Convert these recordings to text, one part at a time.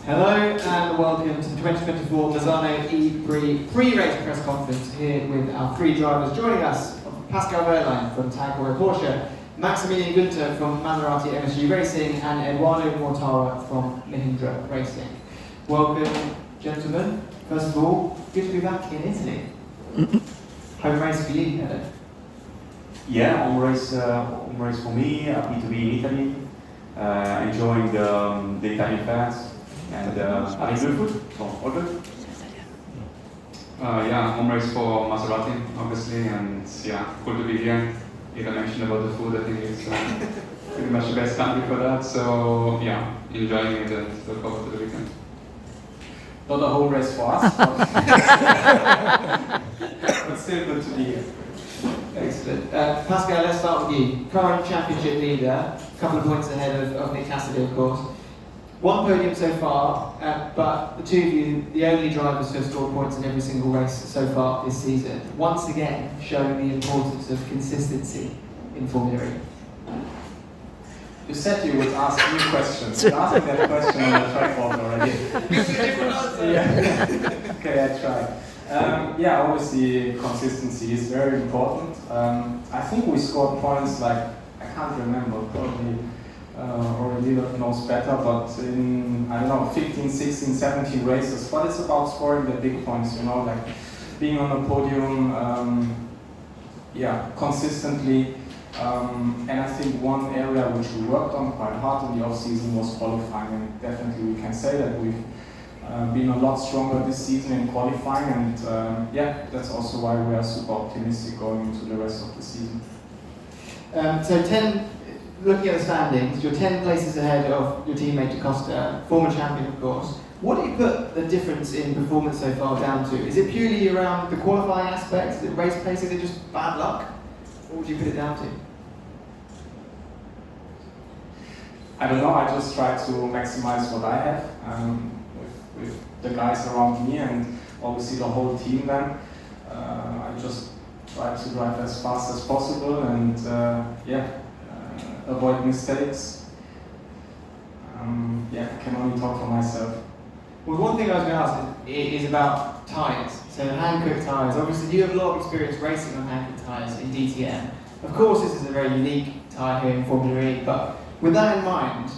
Hello and welcome to the 2024 Misano E-Prix pre-race press conference here with our three drivers. Joining us, Pascal Wehrlein from Heuer Porsche, Gunther from Maserati MSG Racing, and Edoardo Mortara from Mahindra Racing. Welcome, gentlemen. First of all, good to be back in Italy. Home race for you, Edo? Yeah, home race for me. Happy to be in Italy, enjoying the Italian fans and having good food. So all good. Yeah, home race for Maserati, obviously, and yeah, cool to be here. Ida mentioned about the food. I think it's pretty much the best country for that. So yeah, enjoying it and look forward to the weekend. Not a whole race for us, but still good to be here. Excellent. Pascal, let's start with you. Current championship leader, a couple of points ahead of Nick Cassidy, of course. One podium so far, but the two of you, the only drivers who have scored points in every single race so far this season. Once again, showing the importance of consistency in Formula E. You said you would ask me questions. You asked that question on the track board already. Yeah. Okay, I try. Yeah, obviously consistency is very important. I think we scored points like, I can't remember, probably already knows better, but in, I don't know, 15, 16, 17 races. But it's about scoring the big points, you know, like being on the podium, yeah, consistently. And I think one area which we worked on quite hard in the off-season was qualifying, and definitely we can say that we've been a lot stronger this season in qualifying, and yeah, that's also why we are super optimistic going into the rest of the season. Looking at the standings, you're 10 places ahead of your teammate DaCosta, former champion of course. What do you put the difference in performance so far down to? Is it purely around the qualifying aspects? Is it race pace? Is it just bad luck? What would you put it down to? I don't know, I just try to maximize what I have with the guys around me and obviously the whole team then. I just try to drive as fast as possible and avoid mistakes. Yeah, I can only talk for myself. Well, one thing I was going to ask is about tyres. So hand-cooked tyres. Obviously, you have a lot of experience racing on hand-cooked tyres in DTM. Of course, this is a very unique tyre here in Formula E, but with that in mind,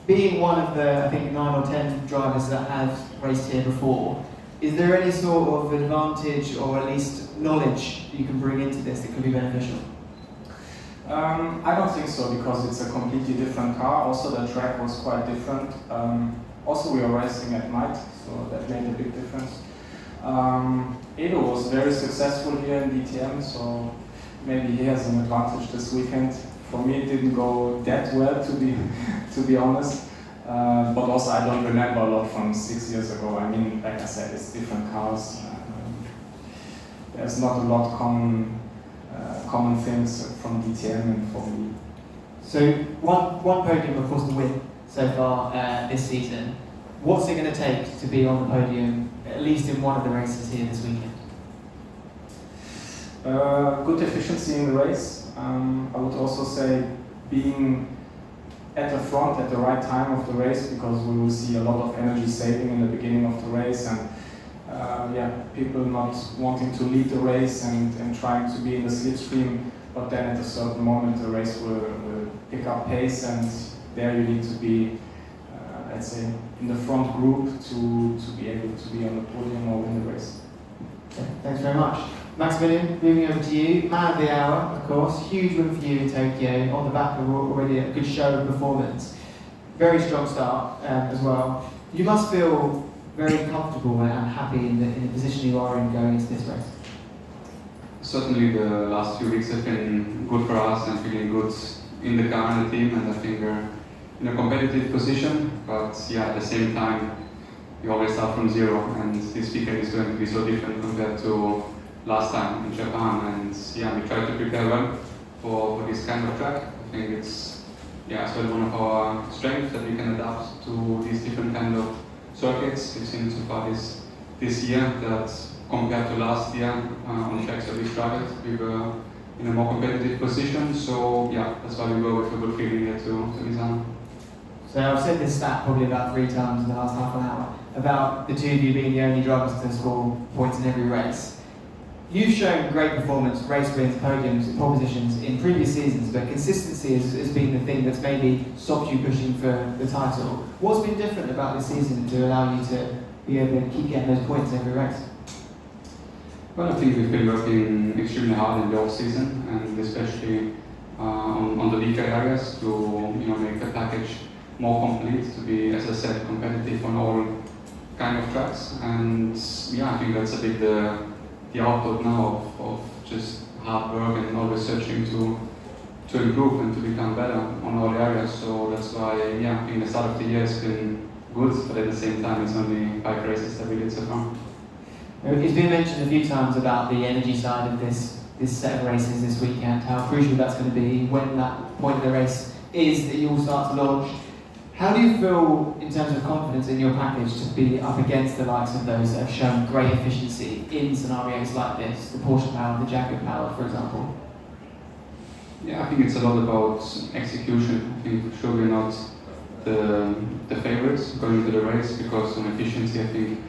being one of the, I think, 9 or 10 drivers that have raced here before, is there any sort of advantage or at least knowledge you can bring into this that could be beneficial? I don't think so, because it's a completely different car. Also, the track was quite different. Also, we were racing at night, so that made a big difference. Edo was very successful here in DTM, so maybe he has an advantage this weekend. For me, it didn't go that well, to be honest. But also, I don't remember a lot from 6 years ago. I mean, like I said, it's different cars. There's not a lot common things from DTM and Formula E. So one podium, of course, to win so far this season. What's it going to take to be on the podium, at least in one of the races here this weekend? Good efficiency in the race. I would also say being at the front at the right time of the race, because we will see a lot of energy saving in the beginning of the race, and people not wanting to lead the race and trying to be in the slipstream, but then at a certain moment the race will pick up pace, and there you need to be, let's say, in the front group to be able to be on the podium or win the race. Okay, thanks very much. Maximilian, moving over to you. Man of the hour, of course. Huge win for you in Tokyo, on the back of already a good show of performance. Very strong start as well. You must feel very comfortable and happy in the position you are in going into this race. Certainly the last few weeks have been good for us and feeling good in the car and the team, and I think we're in a competitive position, but yeah, at the same time you always start from zero, and this weekend is going to be so different compared to last time in Japan, and yeah, we try to prepare well for this kind of track. I think it's as well one of our strengths that we can adapt to these different kind of circuits. We've seen so far this year that compared to last year on tracks that we struggled, we were in a more competitive position. So yeah, that's why we go with a good feeling here to Misano. So So I've said this stat probably about 3 times in the last half an hour, about the two of you being the only drivers to score points in every race. You've shown great performance, race wins, podiums, pole positions in previous seasons, but consistency has been the thing that's maybe stopped you pushing for the title. What's been different about this season to allow you to be able to keep getting those points every race? Well, I think we've been working extremely hard in the off season, and especially on the weaker areas to make the package more complete, to be, as I said, competitive on all kind of tracks. And yeah, I think that's a bit the output now of just hard work and always searching to improve and to become better on all areas. So that's why, yeah, I think the start of the year has been good, but at the same time it's only 5 races that we did so far. It's been mentioned a few times about the energy side of this set of races this weekend, how crucial that's going to be when that point of the race is that you all start to launch. How do you feel in terms of confidence in your package to be up against the likes of those that have shown great efficiency in scenarios like this, the Porsche power, the Jaguar power, for example? Yeah, I think it's a lot about execution. I think for sure we're not the favorites going into the race, because on efficiency I think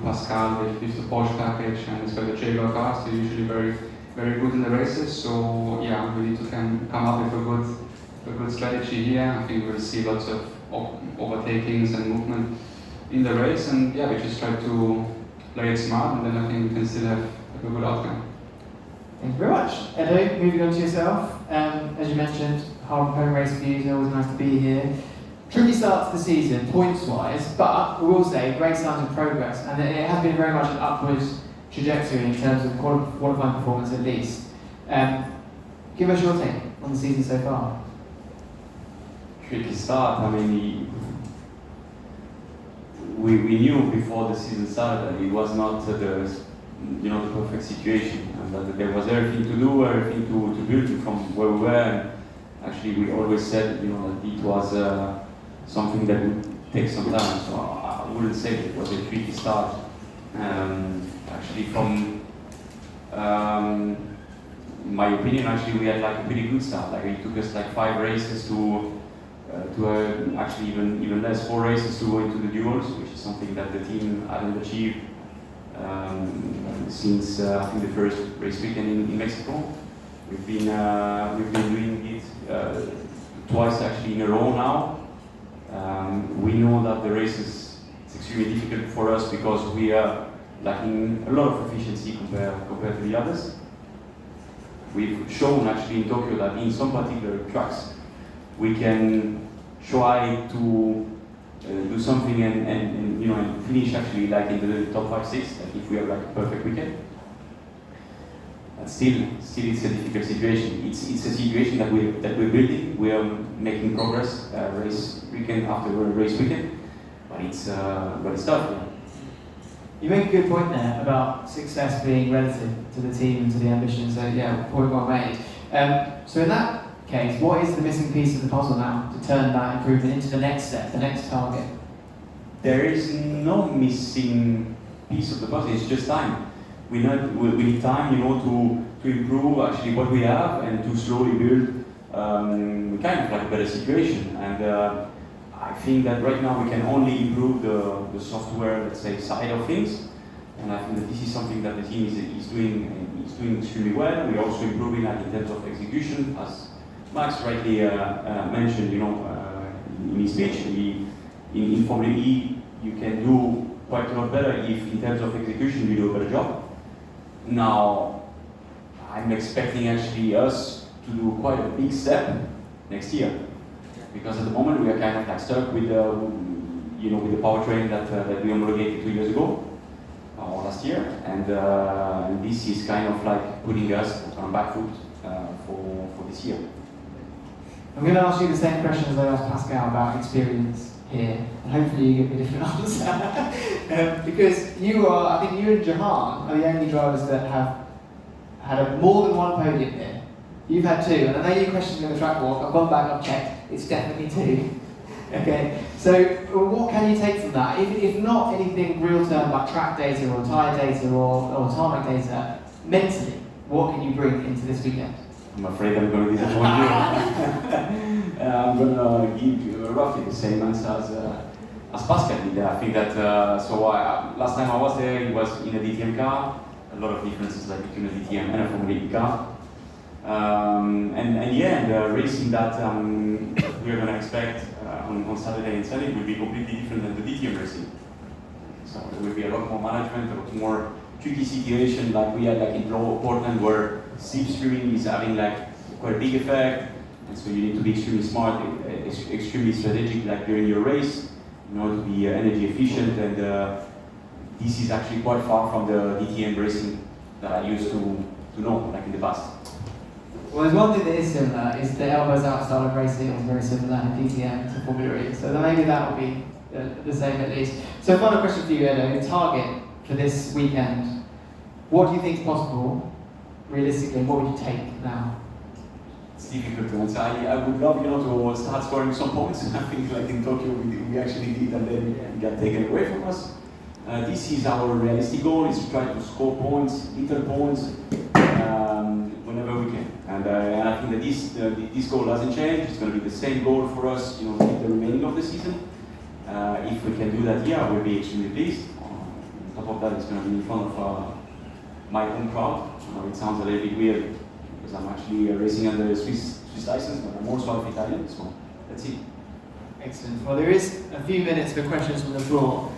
Pascal with the Porsche package and as well the Jaguar cars, they're usually very, very good in the races. So yeah, we need to come up with a good strategy here. I think we'll see lots of overtakings and movement in the race, and yeah, we just try to play it smart, and then I think we can still have a good outcome. Thank you very much. Edo, moving on to yourself. As you mentioned, home race views, always nice to be here. Tricky start to the season, points-wise, but we will say great signs of progress, and it has been very much an upwards trajectory in terms of qualifying performance at least. Give us your take on the season so far. Tricky start. I mean, we knew before the season started that it was not the perfect situation, and that there was everything to do, everything to build from where we were. And actually, we always said that it was something that would take some time. So I wouldn't say that it was a tricky start. Actually, from my opinion, actually we had like a pretty good start. Like it took us like 5 races to actually even less, 4 races to go into the duels, which is something that the team hadn't achieved since I think the first race weekend in Mexico. We've been doing it twice actually in a row now. We know that the race is extremely difficult for us because we are lacking a lot of efficiency compared to the others. We've shown actually in Tokyo that in some particular tracks we can try to do something and finish actually like in the top 5, 6, like if we have like a perfect weekend. But still it's a difficult situation. It's a situation that we're building. We are making progress race weekend after race weekend, but it's tough. Yeah. You make a good point there about success being relative to the team and to the ambition. So yeah, point well made. So in that case, what is the missing piece of the puzzle now to turn that improvement into the next step, the next target? There is no missing piece of the puzzle. It's just time. We need time, to improve actually what we have and to slowly build kind of like a better situation. And I think that right now we can only improve the software, let's say, side of things. And I think that this is something that the team is doing extremely well. We're also improving in terms of execution, as Max rightly mentioned, in his speech. In Formula E, you can do quite a lot better if, in terms of execution, you do a better job. Now, I'm expecting actually us to do quite a big step next year, because at the moment we are kind of like stuck with the, with the powertrain that we homologated 2 years ago, or last year, and this is kind of like putting us on back foot for this year. I'm going to ask you the same question as I asked Pascal about experience here, and hopefully you give me a different answer. Because I think you and Jahan are the only drivers that have had more than one podium here. You've had 2, and I know you questioned in the track walk. I've gone back, I've checked, it's definitely 2. Okay, so what can you take from that? If not anything real term like track data or tyre data or tarmac data, mentally, what can you bring into this weekend? I'm afraid I'm going to disappoint you. I'm going to give you roughly the same answer as Pascal did. I think that, last time I was there, it was in a DTM car. A lot of differences like between a DTM and a Formula E car. The racing that we're going to expect on Saturday and Sunday will be completely different than the DTM racing. So there will be a lot more management, a lot more tricky situation like we had like in Portland, where slipstreaming is having like quite a big effect, and so you need to be extremely smart, extremely strategic like during your race in order to be energy efficient, and this is actually quite far from the DTM racing that I used to know like in the past. Well, there's one thing that is similar, is the elbows out style of racing is very similar in DTM to Formula E, so then maybe that will be the same at least. So final question for you, Edo, target for this weekend. What do you think is possible, realistically, what would you take now? It's difficult to answer. I would love, to start scoring some points. I think like in Tokyo we actually did, and then it got taken away from us. This is our realistic goal, is to try to score points, little points, whenever we can. And I think that this goal doesn't change. It's going to be the same goal for us, in the remaining of the season. If we can do that, we'll be extremely pleased. On top of that, it's going to be in front of my own crowd. It sounds a little bit weird because I'm actually racing under a Swiss license, but I'm also half Italian, so let's see. Excellent. Well, there is a few minutes for questions from the floor.